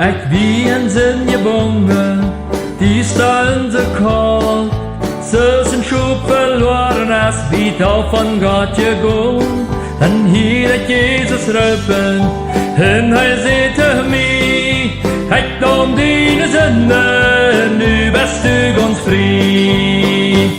Ik wie en zin je bongen, die staan ze kalt. Ze zijn schop verloren als wie het van God je go. En hier het Jezus roepen, en hij zei tegen mij, ik nam die zonde, nu best u ons vrij.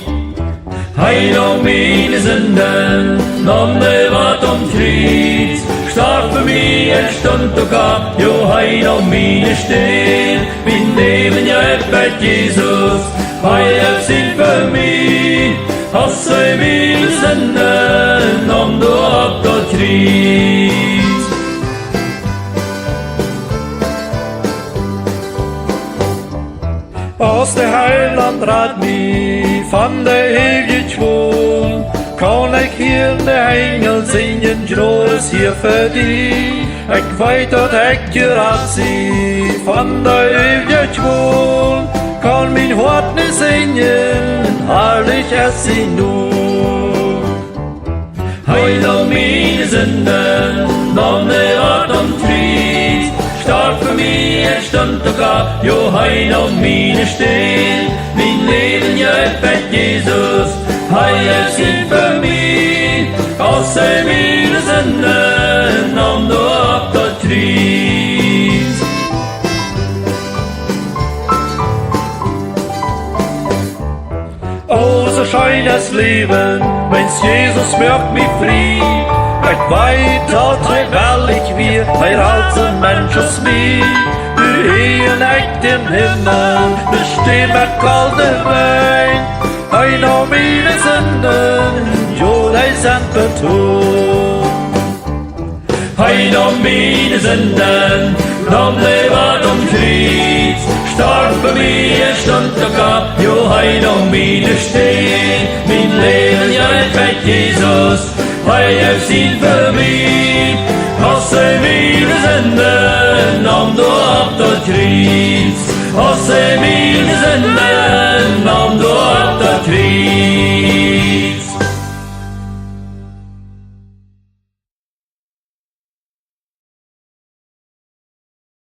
Hij nam mijn zonde, nam de wat omkreet. Starb für mich, stond ook op, jo, hij nam mijn steen. Mijn leven, ja, bij Jezus, hij heeft zijn voor mij. Als hij mijn zonde, nam de op dat kruis. Als de heiland raadt mij van de eeuwige woon, kan ik hier de engel zingen, groot hier voor die. Ik weet dat ik je raad zie van de eeuwige woon, kan mijn hart niet zingen, heilig is zijn doen. Hij nam mijn zonde, nam de wat omkreet. Starb für mich, stond ook op, jo, hij nam mijn steen. Mijn leven, ja, bij Jezus, hij heeft zijn voor mij. Als hij mijn zonde, nam de op dat kruis. O, so schön das Leben, wenn's Jesus macht mich frei. Ik weet dat hij wellig weer, hij houdt een mens als mij. Du en ik in himmel, besteen met koude wijn. Hij nam mijn zonden, jo, hij zendt betoon. Hij nam mijn zonden, nam de wat omkreet. Starb voor mij, stond ook op, jo, hij nam mijn steen. Mijn leven, ja, bij Jezus, hij heeft zijn voor mij. Als hij mijn zonde nam, door op dat kruis.